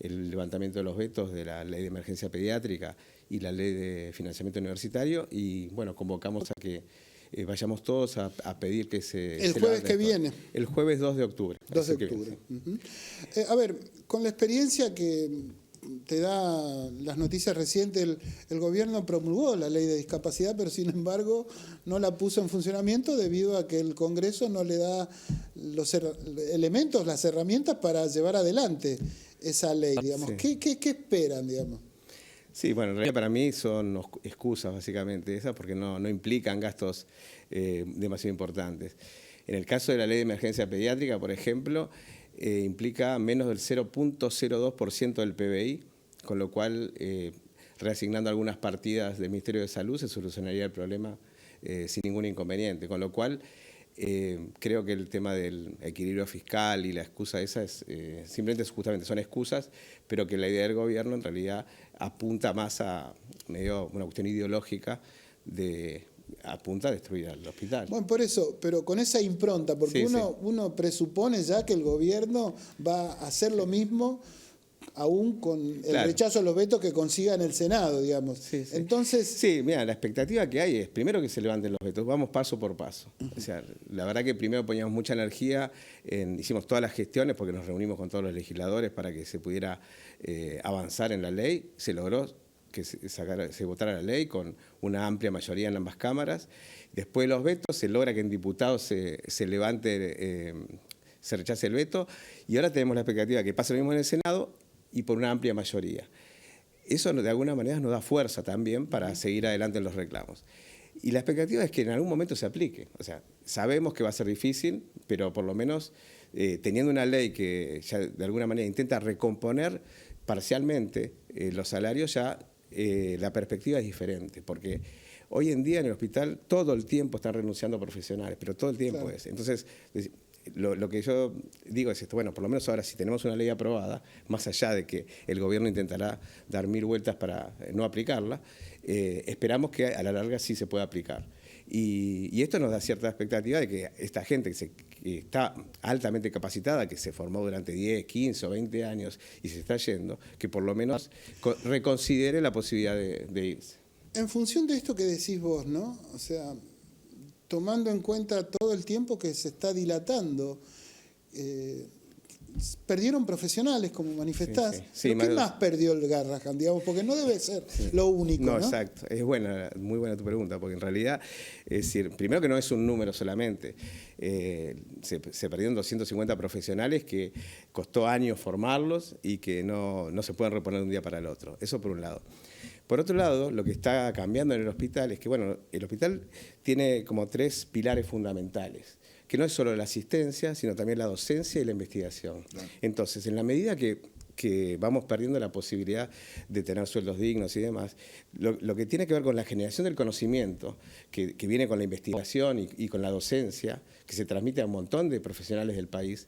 el levantamiento de los vetos de la ley de emergencia pediátrica y la ley de financiamiento universitario, y bueno, convocamos a que vayamos todos a pedir que el jueves que viene. El jueves 2 de octubre. 2 de octubre. A ver, con la experiencia que te da las noticias recientes, el gobierno promulgó la ley de discapacidad, pero sin embargo no la puso en funcionamiento debido a que el Congreso no le da los elementos, las herramientas para llevar adelante esa ley, digamos. Sí. ¿Qué esperan, digamos? Sí, bueno, en realidad para mí son excusas básicamente esas, porque no implican gastos demasiado importantes. En el caso de la ley de emergencia pediátrica, por ejemplo, implica menos del 0.02% del PBI, con lo cual, reasignando algunas partidas del Ministerio de Salud, se solucionaría el problema sin ningún inconveniente. Con lo cual, creo que el tema del equilibrio fiscal y la excusa esa simplemente justamente son excusas, pero que la idea del gobierno en realidad apunta más a una cuestión ideológica apunta a destruir al hospital. Bueno, por eso, pero con esa impronta, porque sí, uno presupone ya que el gobierno va a hacer lo mismo aún con el rechazo a los vetos que consiga en el Senado, digamos. Sí. Entonces... Sí, mira, la expectativa que hay es primero que se levanten los vetos, vamos paso por paso. O sea, la verdad que primero poníamos mucha energía, hicimos todas las gestiones porque nos reunimos con todos los legisladores para que se pudiera avanzar en la ley, se logró que se votara la ley con una amplia mayoría en ambas cámaras. Después de los vetos se logra que en diputados se levante, se rechace el veto, y ahora tenemos la expectativa de que pase lo mismo en el Senado y por una amplia mayoría. Eso de alguna manera nos da fuerza también para seguir adelante en los reclamos. Y la expectativa es que en algún momento se aplique. O sea, sabemos que va a ser difícil, pero por lo menos teniendo una ley que ya de alguna manera intenta recomponer parcialmente los salarios, ya la perspectiva es diferente, porque hoy en día en el hospital todo el tiempo están renunciando profesionales, pero todo el tiempo es. Entonces, lo que yo digo es esto, bueno, por lo menos ahora si tenemos una ley aprobada, más allá de que el gobierno intentará dar 1000 vueltas para no aplicarla, esperamos que a la larga sí se pueda aplicar. Y esto nos da cierta expectativa de que esta gente que está altamente capacitada, que se formó durante 10, 15 o 20 años y se está yendo, que por lo menos reconsidere la posibilidad de irse. En función de esto que decís vos, ¿no? O sea, tomando en cuenta todo el tiempo que se está dilatando, perdieron profesionales, como manifestás. Sí, ¿Qué más perdió el Garrahan, digamos? Porque no debe ser lo único, ¿no? Exacto. Es buena, muy buena tu pregunta, porque en realidad, es decir, primero que no es un número solamente. Se perdieron 250 profesionales que costó años formarlos y que no se pueden reponer de un día para el otro. Eso por un lado. Por otro lado, lo que está cambiando en el hospital es que, bueno, el hospital tiene como 3 pilares fundamentales, que no es solo la asistencia, sino también la docencia y la investigación. Entonces, en la medida que vamos perdiendo la posibilidad de tener sueldos dignos y demás, lo que tiene que ver con la generación del conocimiento, que viene con la investigación y con la docencia, que se transmite a un montón de profesionales del país,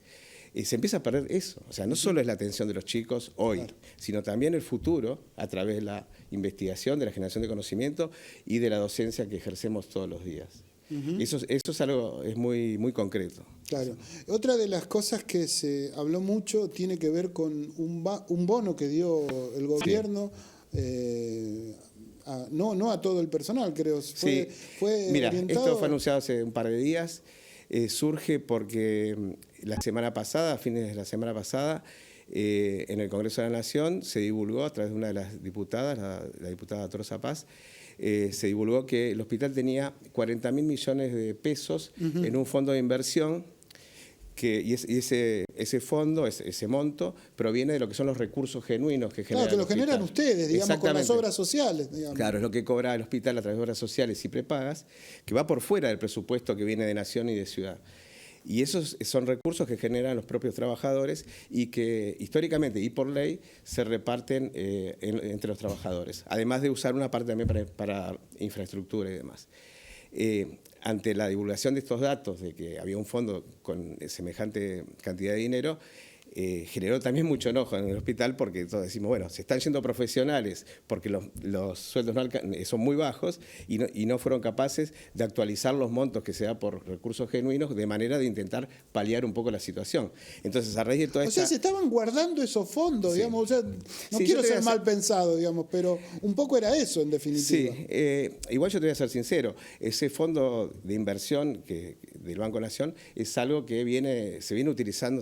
se empieza a perder eso. O sea, no solo es la atención de los chicos hoy, sino también el futuro a través de la investigación, de la generación de conocimiento y de la docencia que ejercemos todos los días. Eso es algo muy, muy concreto. Claro. Otra de las cosas que se habló mucho tiene que ver con un bono que dio el gobierno, no a todo el personal, creo. Fue Mira, orientado... esto fue anunciado hace un par de días. Surge porque la semana pasada, a fines de la semana pasada, en el Congreso de la Nación se divulgó a través de una de las diputadas, la diputada Torosa Paz, se divulgó que el hospital tenía 40.000 millones de pesos en un fondo de inversión y ese fondo, ese monto, proviene de lo que son los recursos genuinos que generan. Claro, que lo generan ustedes, digamos, con las obras sociales. Claro, es lo que cobra el hospital a través de obras sociales y prepagas, que va por fuera del presupuesto que viene de nación y de ciudad. Y esos son recursos que generan los propios trabajadores y que históricamente y por ley se reparten entre los trabajadores, además de usar una parte también para infraestructura y demás. Ante la divulgación de estos datos, de que había un fondo con semejante cantidad de dinero, generó también mucho enojo en el hospital porque todos decimos, bueno, se están yendo profesionales porque los sueldos son muy bajos y no fueron capaces de actualizar los montos que se da por recursos genuinos de manera de intentar paliar un poco la situación. Entonces, a raíz de toda esta... O sea, se estaban guardando esos fondos, digamos, o sea, no quiero ser mal pensado, digamos, pero un poco era eso, en definitiva. Sí, igual yo te voy a ser sincero, ese fondo de inversión del Banco Nación es algo que se viene utilizando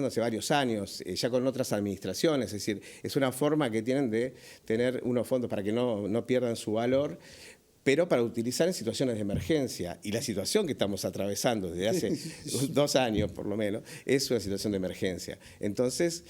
hace varios años, ya con otras administraciones, es decir, es una forma que tienen de tener unos fondos para que no pierdan su valor, pero para utilizar en situaciones de emergencia. Y la situación que estamos atravesando desde hace 2 años, por lo menos, es una situación de emergencia. Entonces,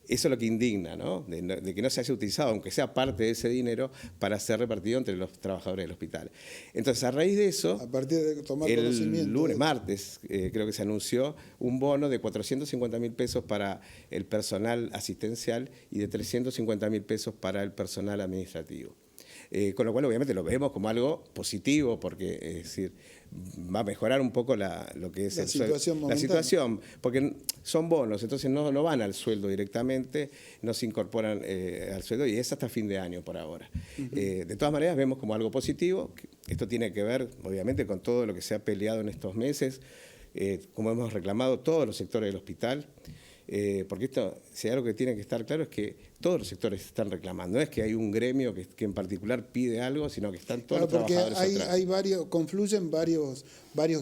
eso es lo que indigna, ¿no? De que no se haya utilizado, aunque sea parte de ese dinero, para ser repartido entre los trabajadores del hospital. Entonces, a raíz de eso, a partir de tomar conocimiento, martes, creo que se anunció un bono de 450.000 pesos para el personal asistencial y de 350.000 pesos para el personal administrativo. Con lo cual, obviamente, lo vemos como algo positivo, porque es decir, va a mejorar un poco lo que es la situación, porque son bonos, entonces no van al sueldo directamente, no se incorporan al sueldo y es hasta fin de año por ahora. De todas maneras, vemos como algo positivo. Esto tiene que ver, obviamente, con todo lo que se ha peleado en estos meses, como hemos reclamado todos los sectores del hospital. Porque esto, si hay algo que tiene que estar claro es que todos los sectores están reclamando, no es que hay un gremio que en particular pide algo, sino que están todos los trabajadores atrás. Confluyen varios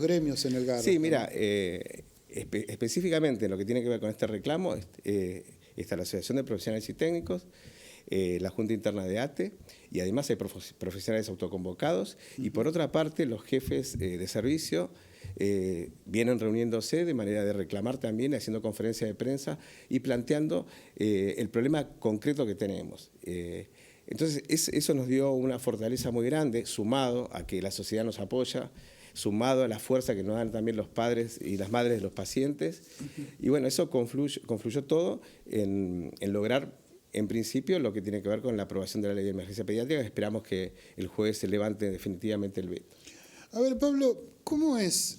gremios en el GARO. Sí, mira, específicamente lo que tiene que ver con este reclamo está la Asociación de Profesionales y Técnicos, la Junta Interna de ATE, y además hay profesionales autoconvocados, y por otra parte los jefes de servicio vienen reuniéndose de manera de reclamar también, haciendo conferencias de prensa y planteando el problema concreto que tenemos. Entonces, eso nos dio una fortaleza muy grande, sumado a que la sociedad nos apoya, sumado a la fuerza que nos dan también los padres y las madres de los pacientes. Y bueno, eso confluyó todo en lograr, en principio, lo que tiene que ver con la aprobación de la Ley de Emergencia Pediátrica. Esperamos que el jueves se levante definitivamente el veto. A ver, Pablo, ¿cómo es?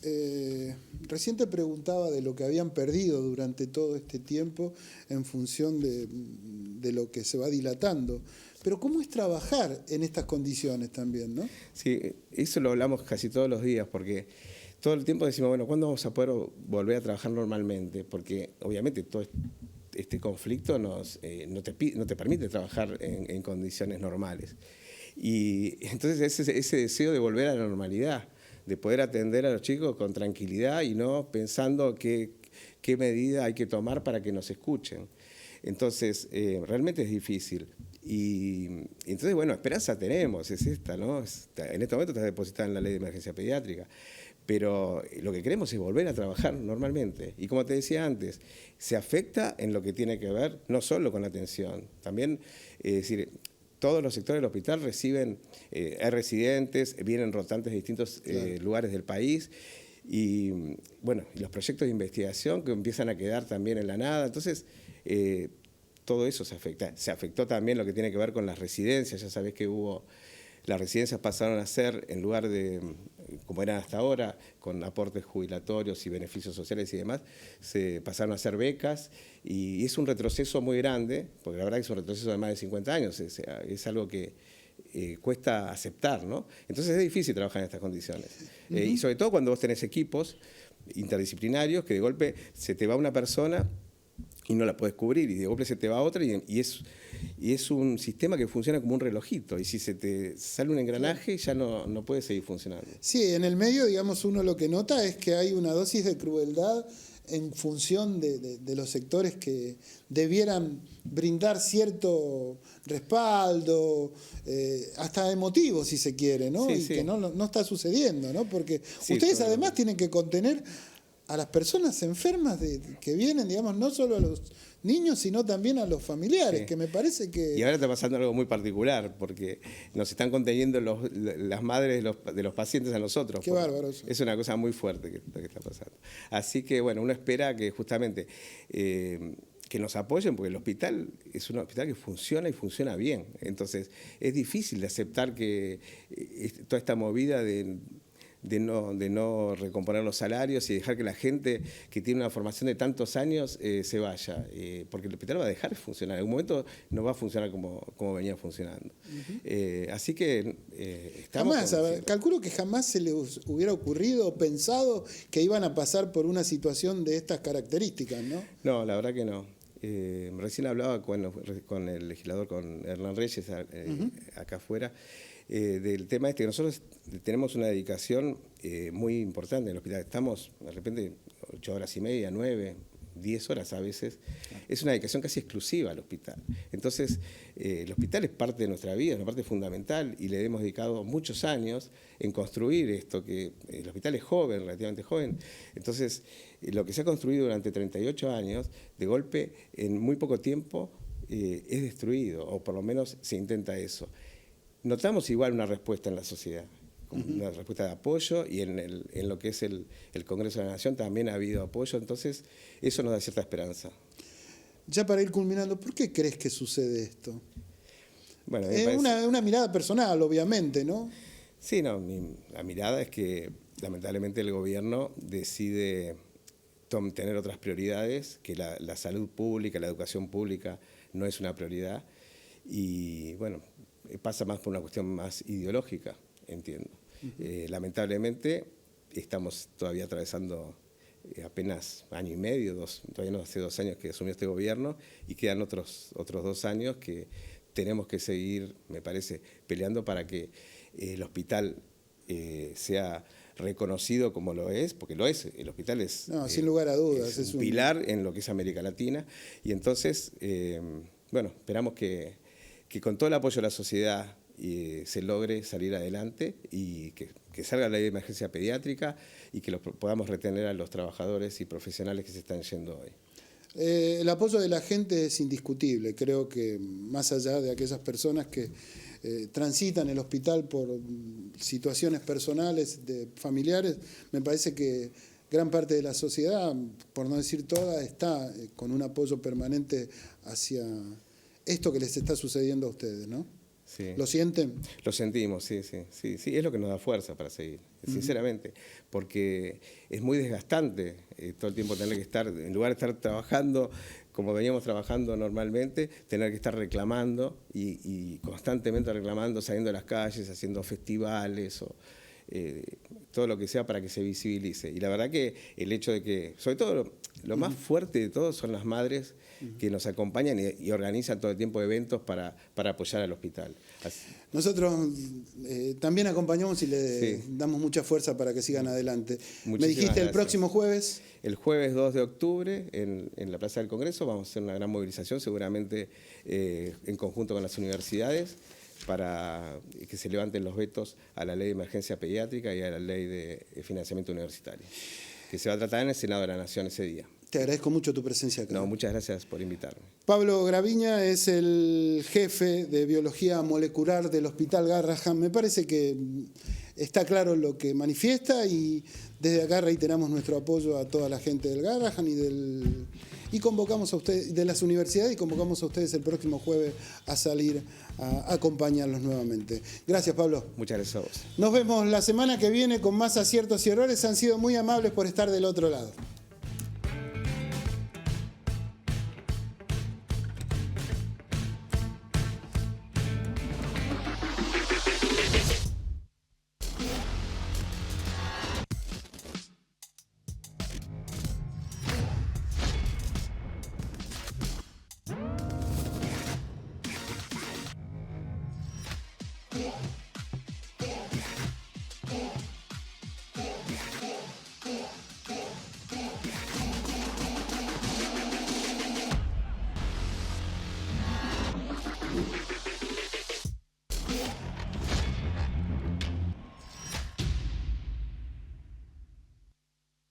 Recién te preguntaba de lo que habían perdido durante todo este tiempo en función de lo que se va dilatando. Pero ¿cómo es trabajar en estas condiciones también, no? Sí, eso lo hablamos casi todos los días, porque todo el tiempo decimos, bueno, ¿cuándo vamos a poder volver a trabajar normalmente? Porque obviamente todo este conflicto no te permite trabajar en condiciones normales. Y entonces ese deseo de volver a la normalidad, de poder atender a los chicos con tranquilidad y no pensando qué medida hay que tomar para que nos escuchen. Entonces, realmente es difícil. Y entonces, bueno, esperanza tenemos, es esta, ¿no? En este momento está depositada en la Ley de Emergencia Pediátrica. Pero lo que queremos es volver a trabajar normalmente. Y como te decía antes, se afecta en lo que tiene que ver no solo con la atención, también, es decir, todos los sectores del hospital reciben, hay residentes, vienen rotantes de distintos lugares del país y bueno, los proyectos de investigación que empiezan a quedar también en la nada. Entonces, todo eso se afecta. Se afectó también lo que tiene que ver con las residencias. Ya sabés que las residencias pasaron a ser, en lugar de, como eran hasta ahora, con aportes jubilatorios y beneficios sociales y demás, se pasaron a ser becas y es un retroceso muy grande, porque la verdad que es un retroceso de más de 50 años, es algo que cuesta aceptar, ¿no? Entonces es difícil trabajar en estas condiciones. Y sobre todo cuando vos tenés equipos interdisciplinarios que de golpe se te va una persona y no la podés cubrir, y de golpe se te va otra, y es un sistema que funciona como un relojito, y si se te sale un engranaje ya no puede seguir funcionando. Sí, en el medio, digamos, uno lo que nota es que hay una dosis de crueldad en función de los sectores que debieran brindar cierto respaldo, hasta emotivo si se quiere, ¿no? Sí, y sí. que no está sucediendo, ¿no? Porque Sí, ustedes todo. además tienen que contener a las personas enfermas que vienen, digamos, no solo a los niños, sino también a los familiares, Sí. que me parece que... Y ahora está pasando algo muy particular, porque nos están conteniendo las madres de los pacientes a nosotros. Qué bárbaro eso. Es una cosa muy fuerte que está pasando. Así que, bueno, uno espera que justamente que nos apoyen, porque el hospital es un hospital que funciona y funciona bien. Entonces, es difícil de aceptar que toda esta movida de no recomponer los salarios y dejar que la gente que tiene una formación de tantos años se vaya, porque el hospital va a dejar de funcionar. En algún momento no va a funcionar como venía funcionando. Así que estamos... Calculo que jamás se les hubiera ocurrido o pensado que iban a pasar por una situación de estas características, ¿no? No, la verdad que no. Recién hablaba con el legislador, con Hernán Reyes, acá afuera, del tema este, que nosotros tenemos una dedicación muy importante en el hospital. Estamos, de repente, 8 horas y media, 9, 10 horas a veces. Es una dedicación casi exclusiva al hospital. Entonces, el hospital es parte de nuestra vida, es una parte fundamental, y le hemos dedicado muchos años en construir esto, que el hospital es joven, relativamente joven. Entonces, lo que se ha construido durante 38 años, de golpe, en muy poco tiempo, es destruido, o por lo menos se intenta eso. Notamos igual una respuesta en la sociedad, una respuesta de apoyo, y en lo que es el Congreso de la Nación también ha habido apoyo, entonces eso nos da cierta esperanza. Ya para ir culminando, ¿por qué crees que sucede esto? Bueno, una mirada personal, obviamente, ¿no? Sí, no, la mirada es que lamentablemente el gobierno decide tener otras prioridades, que la salud pública, la educación pública no es una prioridad, y bueno, pasa más por una cuestión más ideológica, entiendo. Lamentablemente estamos todavía atravesando apenas año y medio, todavía no hace 2 años que asumió este gobierno, y quedan otros 2 años que tenemos que seguir, me parece, peleando para que el hospital sea reconocido como lo es, porque lo es, el hospital es... No, sin lugar a dudas. Es un pilar en lo que es América Latina, y entonces, bueno, esperamos que con todo el apoyo de la sociedad se logre salir adelante, y que salga la ley de emergencia pediátrica, y que podamos retener a los trabajadores y profesionales que se están yendo hoy. El apoyo de la gente es indiscutible. Creo que más allá de aquellas personas que transitan el hospital por situaciones personales, familiares, me parece que gran parte de la sociedad, por no decir toda, está con un apoyo permanente hacia esto que les está sucediendo a ustedes, ¿no? Sí. ¿Lo sienten? Lo sentimos, sí, es lo que nos da fuerza para seguir, sinceramente, porque es muy desgastante todo el tiempo tener que estar, en lugar de estar trabajando como veníamos trabajando normalmente, tener que estar reclamando y constantemente reclamando, saliendo a las calles, haciendo festivales o todo lo que sea para que se visibilice. Y la verdad que el hecho de que, sobre todo lo más fuerte de todo son las madres que nos acompañan y organizan todo el tiempo eventos para apoyar al hospital. Nosotros también acompañamos y le damos mucha fuerza para que sigan adelante. Me dijiste el próximo jueves. El jueves 2 de octubre en la Plaza del Congreso vamos a hacer una gran movilización, seguramente en conjunto con las universidades, para que se levanten los vetos a la ley de emergencia pediátrica y a la ley de financiamiento universitario, que se va a tratar en el Senado de la Nación ese día. Te agradezco mucho tu presencia acá. No, muchas gracias por invitarme. Pablo Graviña es el jefe de biología molecular del Hospital Garrahan. Me parece que está claro lo que manifiesta, y desde acá reiteramos nuestro apoyo a toda la gente del Garrahan y convocamos a ustedes, de las universidades, y convocamos a ustedes el próximo jueves a salir a acompañarlos nuevamente. Gracias, Pablo. Muchas gracias a vos. Nos vemos la semana que viene con más aciertos y errores. Han sido muy amables por estar del otro lado.